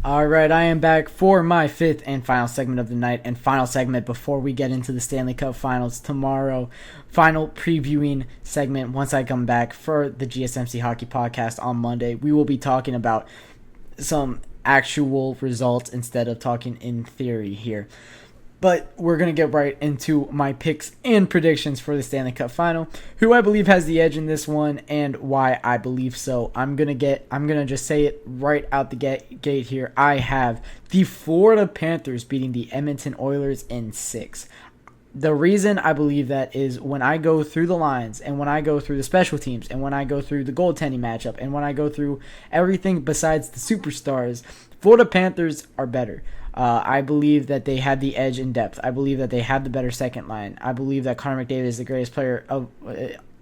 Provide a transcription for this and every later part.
All right, I am back for my fifth and final segment of the night and final segment before we get into the Stanley Cup Finals tomorrow. Final previewing segment once I come back for the GSMC Hockey Podcast on Monday. We will be talking about some actual results instead of talking in theory here. But we're going to get right into my picks and predictions for the Stanley Cup Final. Who I believe has the edge in this one and why I believe so. I'm going to just say it right out the gate here. I have the Florida Panthers beating the Edmonton Oilers in 6. The reason I believe that is when I go through the lines and when I go through the special teams and when I go through the goaltending matchup and when I go through everything besides the superstars, Florida Panthers are better. I believe that they have the edge in depth. I believe that they have the better second line. I believe that Connor McDavid is the greatest player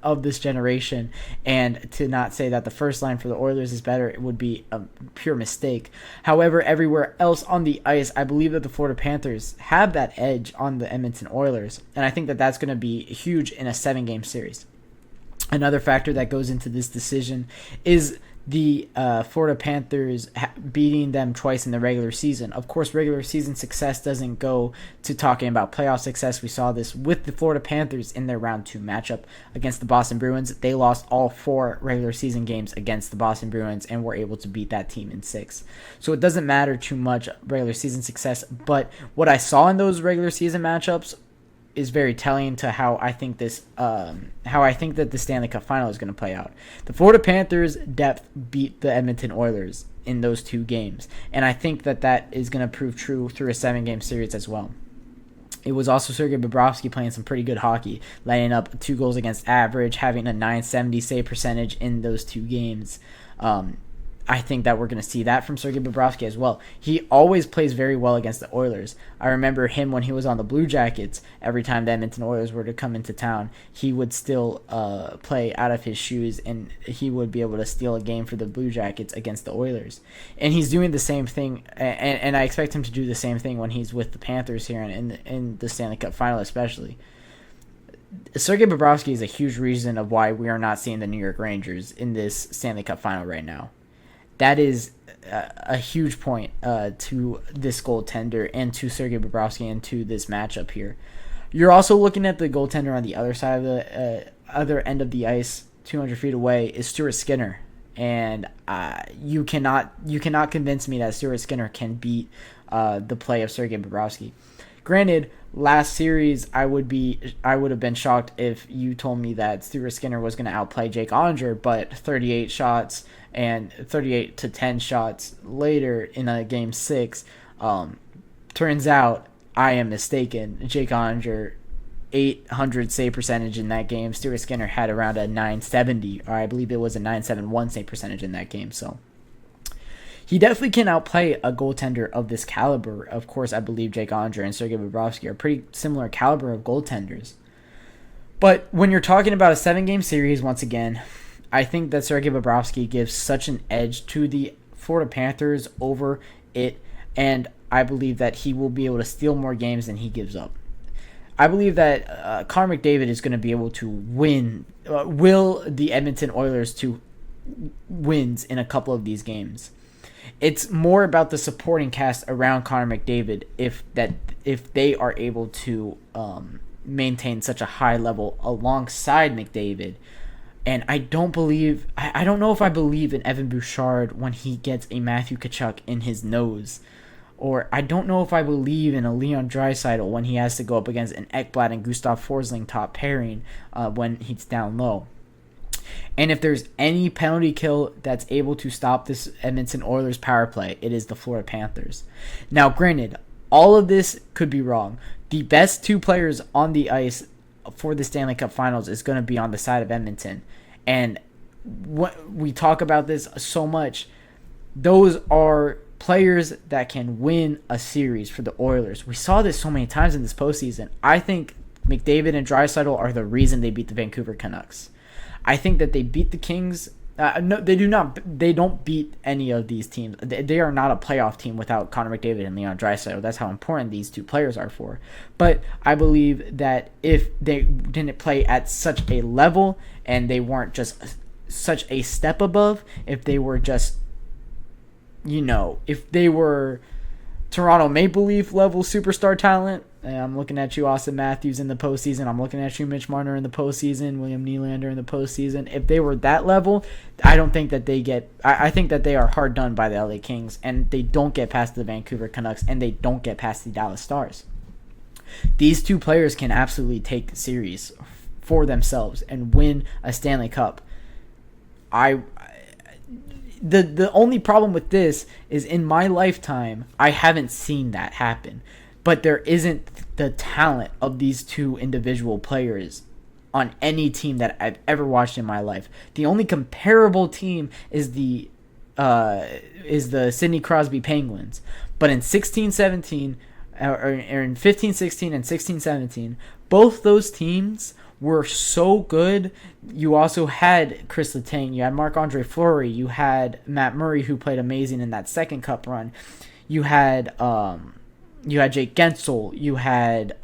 of this generation, and to not say that the first line for the Oilers is better, it would be a pure mistake. However, everywhere else on the ice, I believe that the Florida Panthers have that edge on the Edmonton Oilers, and I think that that's going to be huge in a 7-game series. Another factor that goes into this decision is the Florida Panthers beating them twice in the regular season. Of course, regular season success doesn't go to talking about playoff success. We saw this with the Florida Panthers in their round 2 matchup against the Boston Bruins. They lost all 4 regular season games against the Boston Bruins and were able to beat that team in 6. So it doesn't matter too much regular season success, but what I saw in those regular season matchups is very telling to how I think that the Stanley Cup Final is going to play out. The Florida Panthers' depth beat the Edmonton Oilers in those 2 games, and I think that is going to prove true through a 7-game series as well. It was also Sergei Bobrovsky playing some pretty good hockey, lining up 2 goals against average, having a .970 save percentage in those 2 games. I think that we're going to see that from Sergei Bobrovsky as well. He always plays very well against the Oilers. I remember him when he was on the Blue Jackets. Every time the Edmonton Oilers were to come into town, he would still play out of his shoes, and he would be able to steal a game for the Blue Jackets against the Oilers. And he's doing the same thing, and I expect him to do the same thing when he's with the Panthers here in the Stanley Cup Final especially. Sergei Bobrovsky is a huge reason of why we are not seeing the New York Rangers in this Stanley Cup Final right now. That is a huge point to this goaltender and to Sergei Bobrovsky and to this matchup here. You're also looking at the goaltender on the other side of the other end of the ice, 200 feet away, is Stuart Skinner. And you cannot convince me that Stuart Skinner can beat the play of Sergei Bobrovsky. Granted, last series I would have been shocked if you told me that Stuart Skinner was going to outplay Jake Onger, but 38 shots and 38 to 10 shots later in a game 6, turns out I am mistaken. Jake Onger 800 save percentage in that game. Stuart Skinner had around a 970, or I believe it was a 971 save percentage in that game. So he definitely can outplay a goaltender of this caliber. Of course, I believe Jake Onger and Sergei Bobrovsky are pretty similar caliber of goaltenders. But when you're talking about a 7-game series, once again, I think that Sergei Bobrovsky gives such an edge to the Florida Panthers over it, and I believe that he will be able to steal more games than he gives up. I believe that Connor McDavid is going to be able to will the Edmonton Oilers to wins in a couple of these games. It's more about the supporting cast around Connor McDavid if they are able to maintain such a high level alongside McDavid. And I don't know if I believe in Evan Bouchard when he gets a Matthew Tkachuk in his nose. Or I don't know if I believe in a Leon Draisaitl when he has to go up against an Ekblad and Gustav Forsling top pairing when he's down low. And if there's any penalty kill that's able to stop this Edmonton Oilers power play, it is the Florida Panthers. Now, granted, all of this could be wrong. The best 2 players on the ice for the Stanley Cup Finals is going to be on the side of Edmonton. And we talk about this so much. Those are players that can win a series for the Oilers. We saw this so many times in this postseason. I think McDavid and Draisaitl are the reason they beat the Vancouver Canucks. I think that they beat the Kings. No, they do not. They don't beat any of these teams. They are not a playoff team without Connor McDavid and Leon Draisaitl. That's how important these 2 players are for. But I believe that if they didn't play at such a level and they weren't just such a step above, if they were just if they were Toronto Maple Leaf level superstar talent, I'm looking at you, Austin Matthews, in the postseason. I'm looking at you, Mitch Marner, in the postseason. William Nylander in the postseason. If they were that level, I don't think that they get. I think that they are hard done by the LA Kings, and they don't get past the Vancouver Canucks, and they don't get past the Dallas Stars. These two players can absolutely take series for themselves and win a Stanley Cup. The only problem with this is, in my lifetime, I haven't seen that happen. But there isn't the talent of these two individual players on any team that I've ever watched in my life. The only comparable team is the Sidney Crosby Penguins. But in 16-17, or in 15-16 and 16-17, both those teams were so good. You also had Chris Letang, you had Marc-Andre Fleury, you had Matt Murray, who played amazing in that second cup run. You had Jake Gensel, you had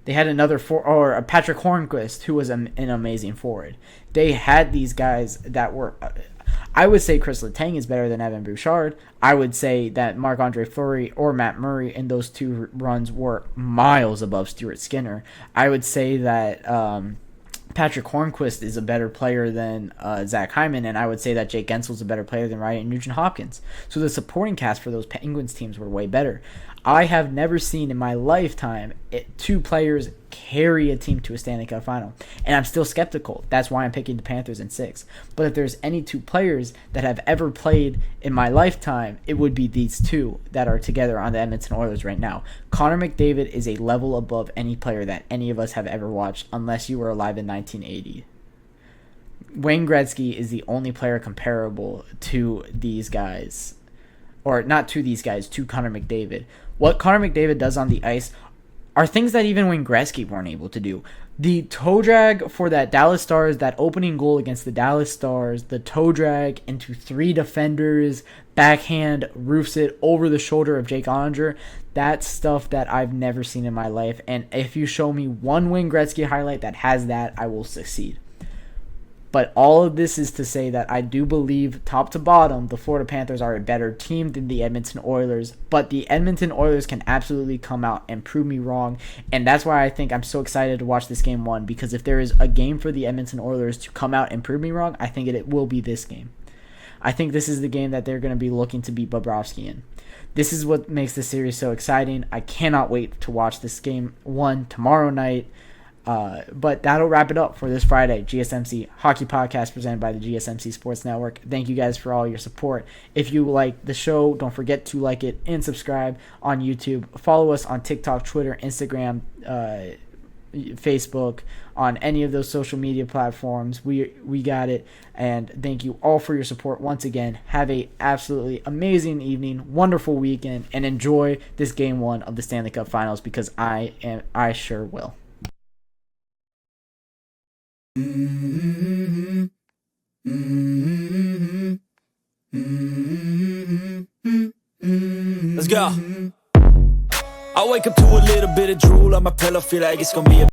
they had another Patrick Hornquist, who was an amazing forward. They had these guys that were. I would say Chris Letang is better than Evan Bouchard. I would say that Marc-Andre Fleury or Matt Murray in those two runs were miles above Stuart Skinner. I would say that Patrick Hornquist is a better player than Zach Hyman, and I would say that Jake Gensel is a better player than Ryan Nugent-Hopkins. So the supporting cast for those Penguins teams were way better. I have never seen in my lifetime two players carry a team to a Stanley Cup Final, and I'm still skeptical. That's why I'm picking the Panthers in 6. But if there's any two players that have ever played in my lifetime, it would be these two that are together on the Edmonton Oilers right now. Connor McDavid is a level above any player that any of us have ever watched, unless you were alive in 1980. Wayne Gretzky is the only player comparable to these guys. Or not to these guys, to Connor McDavid. What Connor McDavid does on the ice are things that even Wayne Gretzky weren't able to do. The toe drag for that Dallas Stars, that opening goal against the Dallas Stars, the toe drag into 3 defenders, backhand, roofs it over the shoulder of Jake Oettinger, that's stuff that I've never seen in my life. And if you show me one Wayne Gretzky highlight that has that, I will succeed. But all of this is to say that I do believe, top to bottom, the Florida Panthers are a better team than the Edmonton Oilers. But the Edmonton Oilers can absolutely come out and prove me wrong. And that's why I think I'm so excited to watch this game 1. Because if there is a game for the Edmonton Oilers to come out and prove me wrong, I think it will be this game. I think this is the game that they're going to be looking to beat Bobrovsky in. This is what makes this series so exciting. I cannot wait to watch this game 1 tomorrow night. But that'll wrap it up for this Friday GSMC Hockey Podcast presented by the GSMC Sports Network. Thank you guys for all your support. If you like the show, don't forget to like it and subscribe on YouTube. Follow us on TikTok, Twitter, Instagram, Facebook, on any of those social media platforms. We got it. And thank you all for your support once again. Have a absolutely amazing evening, wonderful weekend, and enjoy this game 1 of the Stanley Cup Finals, because I sure will. Let's go. I wake up to a little bit of drool on my pillow, feel like it's gonna be a